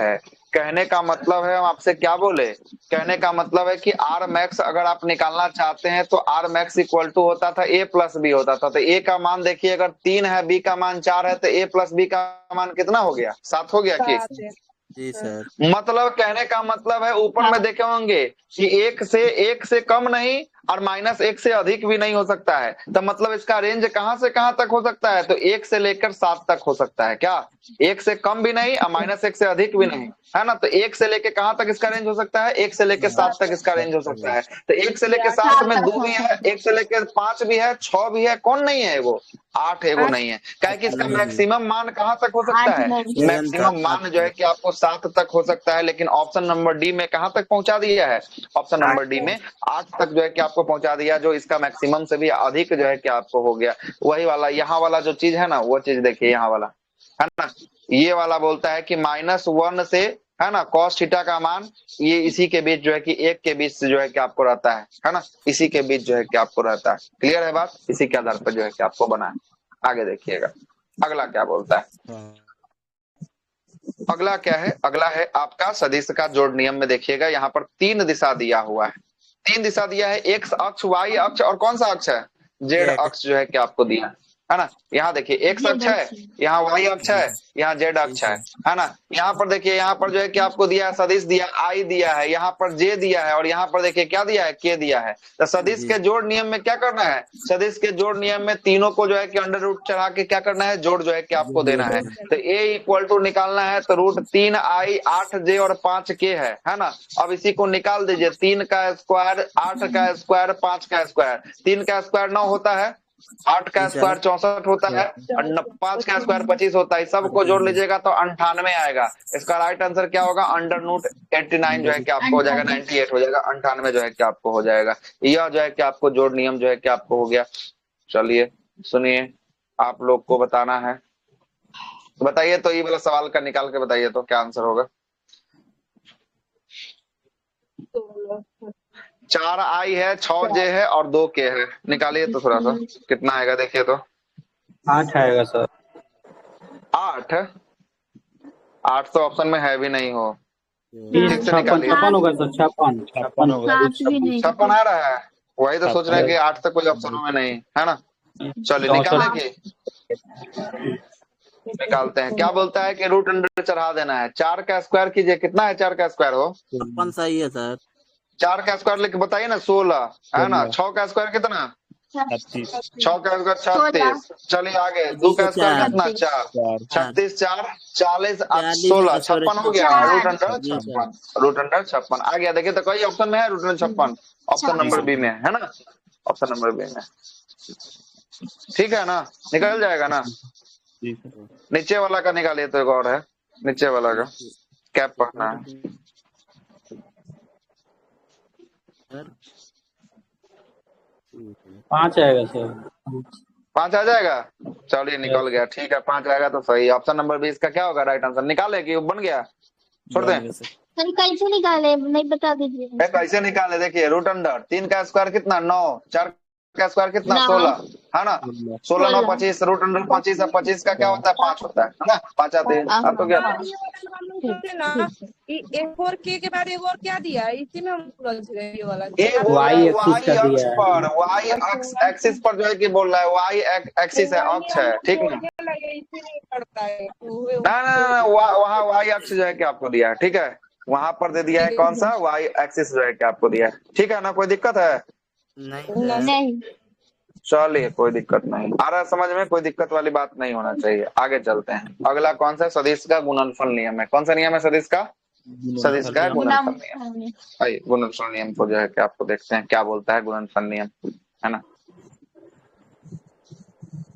है हम आपसे क्या बोले, कहने का मतलब है कि आर मैक्स अगर आप निकालना चाहते हैं तो आर मैक्स इक्वल टू होता था ए प्लस बी होता था। तो ए का मान देखिए अगर 3 है, बी का मान 4 है, तो ए प्लस बी का मान कितना हो गया, 7 हो गया कि जी सर। मतलब कहने का मतलब है ऊपर में देखे होंगे कि एक से कम नहीं और -1 से अधिक भी नहीं हो सकता है। तो मतलब इसका रेंज कहां से कहां तक हो सकता है, तो 1 से लेकर 7 तक हो सकता है। क्या 1 से कम भी नहीं और -1 से अधिक भी नहीं, है ना। तो 1 से लेकर कहां तक इसका रेंज हो सकता है, 1 से लेकर 7 तक इसका रेंज हो सकता है। तो 1 से लेकर 7 में 2 भी है, 1 से लेकर 5 भी है, 6 भी है, कौन नहीं है, वो 8 है, वो नहीं है। क्या कि इसका मैक्सिमम मान कहां तक हो सकता है, मैक्सिमम मान जो है कि आपको 7 तक हो सकता है। लेकिन ऑप्शन नंबर डी में कहां तक पहुंचा दिया है, ऑप्शन नंबर डी में 8 तक जो है कि आपको पहुंचा दिया, जो इसका मैक्सिमम से भी अधिक जो है कि आपको हो गया। वही वाला यहाँ वाला जो चीज है ना, वो चीज देखिए यहाँ वाला, है ना। ये वाला बोलता है कि -1 से, है ना, cos थीटा का मान ये इसी के बीच जो है कि 1 के बीच से जो है कि आपको रहता है ना, इसी के बीच जो है कि आपको रहता है। क्लियर है बात, इसी के आधार पर जो है कि आपको बना है। आगे देखिएगा अगला क्या बोलता है। अगला क्या है, अगला है आपका सदिश का जोड़ नियम में। देखिएगा यहाँ पर 3 दिशा दिया हुआ है, 3 दिशा दिया है, एक्स अक्ष, वाई अक्ष और कौन सा अक्ष है, जेड अक्ष जो है कि आपको दिया है ना। यहाँ देखिए एक्स अक्ष है, यहाँ वाई अक्ष है, यहाँ जेड अक्ष है ना। यहाँ पर देखिए, यहाँ पर जो है कि आपको दिया है सदिश दिया, आई दिया है, यहाँ पर जे दिया है और यहाँ पर देखिए क्या दिया है, के दिया है। तो सदिश के जोड़ नियम में क्या करना है, सदिश के जोड़ नियम में तीनों को जो है कि अंडर रूट चढ़ा के क्या करना है, जोड़ जो है कि आपको देना है। तो ए इक्वल टू निकालना है, तो √3i 8j और 5k है ना। अब इसी को निकाल दीजिए, 3 का स्क्वायर 8 का स्क्वायर 5 का स्क्वायर, 3 का स्क्वायर 9 होता है, 8 का स्क्वायर 64 होता है और 5 का स्क्वायर 25 होता है। सबको जोड़ लीजिएगा तो 98 आएगा। इसका राइट आंसर क्या होगा, √89 जो है कि आपको हो जाएगा, 98 हो जाएगा, 98 जो है कि आपको हो जाएगा। यह जो है कि आपको जोड़ नियम जो है कि आपको हो गया। चलिए सुनिए, आप लोग को बताना है, बताइए तो ये वाला सवाल का निकाल के बताइए तो क्या आंसर होगा। 4i है, 6j है और 2k है, निकालिए तो थोड़ा सा कितना आएगा, देखिए तो 8 आएगा सर। 8 तो ऑप्शन में है भी नहीं हो, ठीक से निकालिए। 56 होगा सर, 56 होगा, 56 आ रहा है, वही तो सोच रहे हैं कि 8 तक कोई ऑप्शन में नहीं है ना। चलिए निकाले की निकालते हैं। क्या बोलता है कि रूट अंडर चढ़ा देना है, 4 का स्क्वायर कीजिए, कितना है 4 का स्क्वायर हो, 56 सही है सर। 4 का स्क्वायर लेके बताइए ना, 16 है ना। 6 का स्क्वायर कितना, 6 का स्क्वायर 36। चलिए आगे, 2 का स्क्वायर कितना, 4, 36 4 40 16 56 हो गया, रूट अंडर 56 आ गया। देखिए तो कोई ऑप्शन में है √56, ऑप्शन नंबर बी में है ना, ऑप्शन नंबर बी में, ठीक है ना, निकल जाएगा ना। नीचे वाला का निकालिए तो एक और है, नीचे वाला का कैप पढ़ना है। 5 आएगा सर, 5 आ जाएगा, चलिए निकल गया, ठीक है 5 आएगा तो सही। ऑप्शन नंबर 20 का क्या होगा राइट आंसर, निकाले कि बन गया, छोड़ दें। कैसे निकाले, नहीं बता दीजिए। कैसे निकाले, देखिए √3 का स्क्वायर कितना 9, 4 का स्क्वायर कितना 16 है ना। 16 9 25 रूट अंडर 25 है। 25 का क्या होता है 5 होता है ना। 5 आते हैं आप तो क्या ना A4 के बाद एक और क्या दिया है, इसी में हम उलझ गए ये वाला। ये बोल रहा है Y एक्सिस का वाई अक्ष दिया है। पर, वाई एक्सिस पर जो है कि बोल रहा है वाई एक्सिस है, अक्ष है, ठीक ना। इसी में पड़ता है ना वहाँ वाई अक्ष जो है कि आपको दिया है, ठीक है। वहां पर दे दिया है कौन सा वाई एक्सिस जो है कि आपको दिया है, ठीक है ना। कोई दिक्कत है? नहीं। चलिए कोई दिक्कत नहीं आ रहा समझ में, कोई दिक्कत वाली बात नहीं होना चाहिए। आगे चलते हैं। अगला कौन सा सदिश का गुणनफल नियम है। कौन सा नियम है सदिश का? सदिश का गुणनफल नियम। आइए गुणनफल नियम को जो है कि आपको देखते हैं क्या बोलता है गुणनफल नियम, है ना।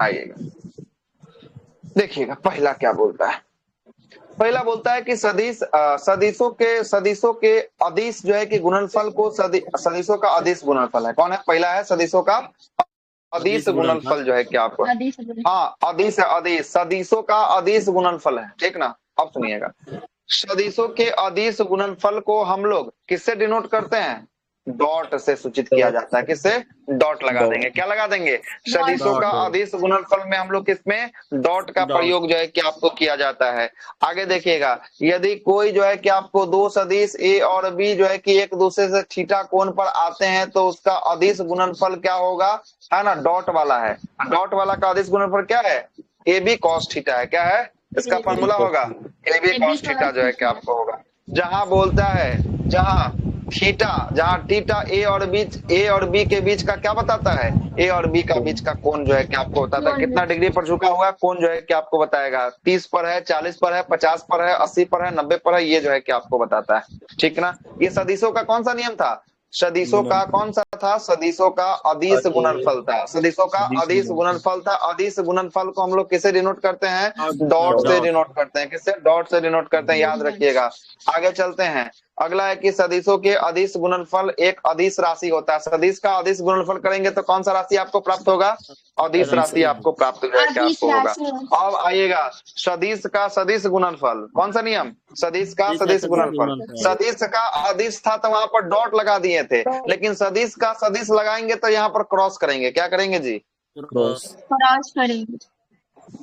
आइएगा देखिएगा पहला क्या बोलता है। पहला बोलता है कि सदिशों के अदिश जो है कि गुणनफल को सदिशों का अदिश गुणनफल है। कौन है? पहला है सदिशों का अदिश गुणनफल जो है कि आपको, हाँ अदिश है, अदिश सदिशों का अदिश गुणनफल है, ठीक ना। अब सुनिएगा, सदिशों के अदिश गुणनफल को हम लोग किससे डिनोट करते हैं? डॉट से सूचित किया जाता है। किससे? डॉट लगा देंगे। क्या लगा देंगे? सदिशों का अदिश गुणनफल में हम लोग किसमें डॉट का प्रयोग जो है कि आपको किया जाता है। आगे देखिएगा, यदि कोई जो है कि आपको दो सदिश ए और बी जो है कि एक दूसरे से थीटा कोण पर आते हैं तो उसका अदिश गुणनफल क्या होगा, है ना, डॉट वाला है। डॉट वाला का अदिश गुणनफल क्या है? ए बी कॉस थीटा है। क्या है इसका फॉर्मूला? होगा ए बी कॉस थीटा जो है कि आपको होगा। जहां बोलता है, जहां थीटा ए और बी के बीच का क्या बताता है? ए और बी का बीच का कोण जो है कि आपको बताता है कितना डिग्री पर झुका हुआ कोण जो है कि आपको बताएगा। 30 पर है, 40 पर है, 50 पर है, 80 पर है, 90 पर है, ये जो है कि आपको बताता है, ठीक ना। ये सदिशों का कौन सा नियम था? सदिशों का कौन सा था? सदिशों का अदिश गुणनफल था। सदिशों का अदिश गुणनफल था। अदिश गुणनफल को हम लोग किसे डिनोट करते हैं? डॉट से डिनोट करते हैं। किससे? डॉट से डिनोट करते हैं, याद रखिएगा। आगे चलते हैं। अगला है कि सदिशों के अदिश गुणनफल एक अदिश राशि होता है। सदिश का अदिश गुणनफल करेंगे तो कौन सा राशि आपको प्राप्त होगा? अदिश राशि आपको प्राप्त हो जाएगा, आपको होगा। अब आइएगा सदिश का सदिश गुणनफल। कौन सा नियम? सदिश का सदिश गुणनफल। सदिश का अदिश था तो वहां पर डॉट लगा दिए थे, लेकिन सदिश का सदिश लगाएंगे तो यहाँ पर क्रॉस करेंगे। क्या करेंगे जी? क्रॉस करेंगे।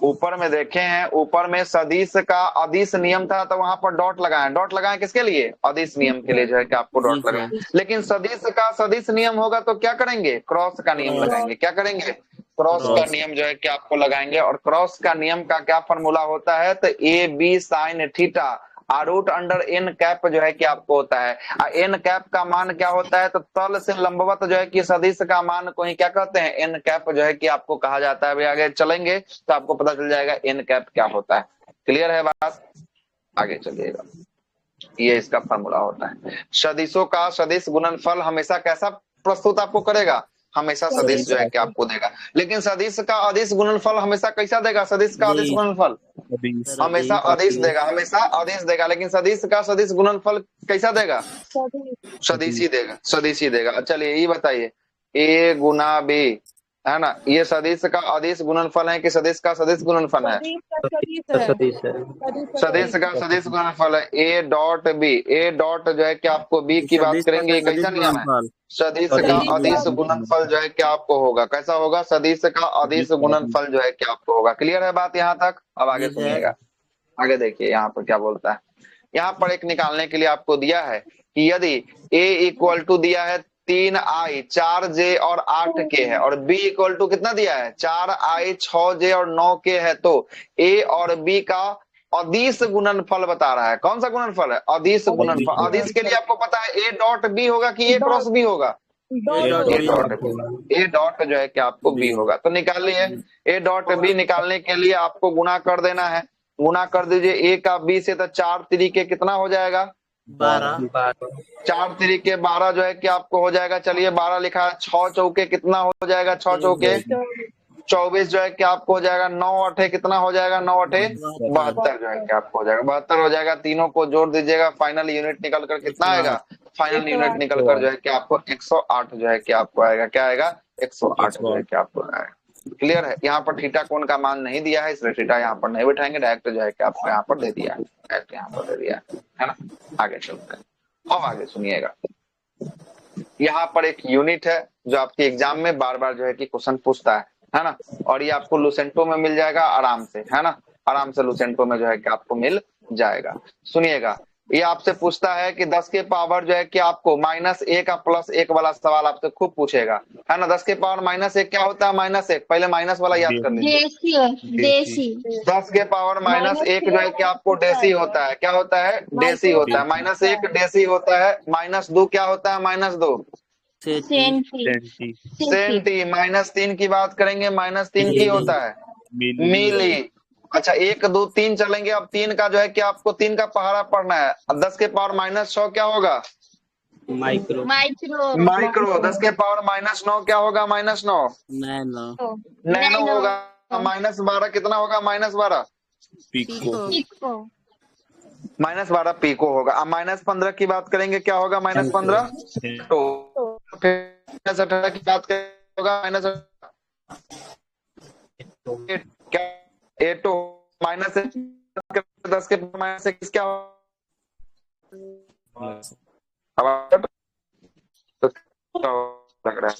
ऊपर में देखे हैं, ऊपर में सदिश का अदिश नियम था तो वहां पर डॉट लगाएं। डॉट लगाएं किसके लिए? अदिश नियम के लिए जो है कि आपको डॉट लगाएं। लेकिन सदिश का सदिश नियम होगा तो क्या करेंगे? क्रॉस का नियम लगाएंगे। क्या करेंगे? क्रॉस का नियम जो है कि आपको लगाएंगे। और क्रॉस का नियम का क्या फॉर्मूला होता है? तो A B sine theta root under N cap जो है कि आपको होता है। एन कैप का मान क्या होता है? तो तल से लंबवत जो है कि सदिश का मान को ही क्या कहते हैं? एन कैप जो है कि आपको कहा जाता है। अभी आगे चलेंगे तो आपको पता चल जाएगा एन कैप क्या होता है। क्लियर है बात? आगे चलिएगा, ये इसका फॉर्मूला होता है। सदिशों का सदिश गुणनफल हमेशा कैसा प्रस्तुत आपको करेगा? हमेशा सदिश जो है कि आपको देगा। लेकिन सदिश का अदिश गुणनफल हमेशा कैसा देगा? सदिश का अदिश गुणनफल हमेशा अदिश देगा, हमेशा अदिश देगा। लेकिन सदिश का सदिश गुणनफल कैसा देगा? सदिश ही देगा, सदिश ही देगा। चलिए ये बताइए, ए गुना बी है ना, ये सदिश का अदिश गुणनफल है कि सदिश का सदिश गुणनफल है? सदिश का सदिश गुणनफल है। A dot B, A dot जो है कि आपको बी की बात करेंगे, ये कैसा नियम है? सदिश का अदिश गुणनफल जो है कि आपको होगा, कैसा होगा? सदिश का अदिश गुणनफल जो है कि आपको होगा। क्लियर है बात यहाँ तक? अब आगे सुनिएगा, आगे देखिए यहाँ पर क्या बोलता है। यहाँ पर एक निकालने के लिए आपको दिया है कि यदि a इक्वल टू दिया है 3i 4j और 8k है, और b इक्वल टू कितना दिया है? 4i 6j और 9k है, तो a और b का अदिश गुणनफल बता रहा है। कौन सा गुणनफल है? अदिश गुणनफल। अदिश के लिए आपको पता है a डॉट b होगा कि a क्रॉस b होगा? ए डॉट जो है कि आपको b होगा। तो निकालिए, a डॉट b निकालने के लिए आपको गुणा कर देना है। गुणा कर दीजिए a का b से, तो 4 तरीके कितना हो जाएगा? 12। 4 तरीके 12 जो है कि आपको हो जाएगा। चलिए 12 लिखा है, 6 चौके कितना हो जाएगा? 6 चौके 24 जो है कि आपको हो जाएगा। 9 अठे कितना हो जाएगा? 9 अठे 72 जो है कि आपको हो जाएगा। 72 हो जाएगा। तीनों को जोड़ दीजिएगा, फाइनल यूनिट निकल कर कितना आएगा? फाइनल यूनिट निकल कर जो है कि आपको 108 जो है कि आपको आएगा। क्या आएगा? 108 जो है कि आपको आएगा। क्लियर है? यहाँ पर थीटा कोण का मान नहीं दिया है, इसलिए थीटा यहाँ पर नहीं बैठाएंगे, डायरेक्ट जो है कि आपको यहाँ पर दे दिया है, डायरेक्ट यहाँ पर दे दिया है ना। आगे चलते हैं। अब आगे सुनिएगा, यहाँ पर एक यूनिट है जो आपके एग्जाम में बार बार जो है कि क्वेश्चन पूछता है ना। और ये आपको लुसेंटो में मिल जाएगा आराम से, है ना, आराम से लुसेंटो में जो है कि आपको मिल जाएगा। सुनिएगा, ये आपसे पूछता है कि 10 के पावर जो है कि आपको -1 का +1 वाला सवाल आपसे खूब पूछेगा, है ना। 10 के पावर -1 क्या होता है? -1, पहले माइनस वाला याद कर लीजिए। देसी 10 के पावर -1 जो है कि आपको डेसी होता है। क्या होता है? डेसी होता है। -1 डेसी होता है। -2 क्या होता है? -2 सेंटी सेंटी। -3 की बात करेंगे, -3 की होता है मिली। अच्छा, 1 2 3 चलेंगे। अब 3 का जो है कि आपको 3 का पहाड़ा पढ़ना है। अब 10 के पावर -6 क्या होगा? Micro micro. 10 के पावर -9 क्या होगा? -9 नैनो नैनो होगा। -12 कितना होगा? -12 पिको -12 पीको होगा। अब -15 की बात करेंगे, क्या होगा? -15 तो -18 की बात करेंगे होगा -8 क्या? 8 -10 के -21 क्या होगा? अब तो लग रहा है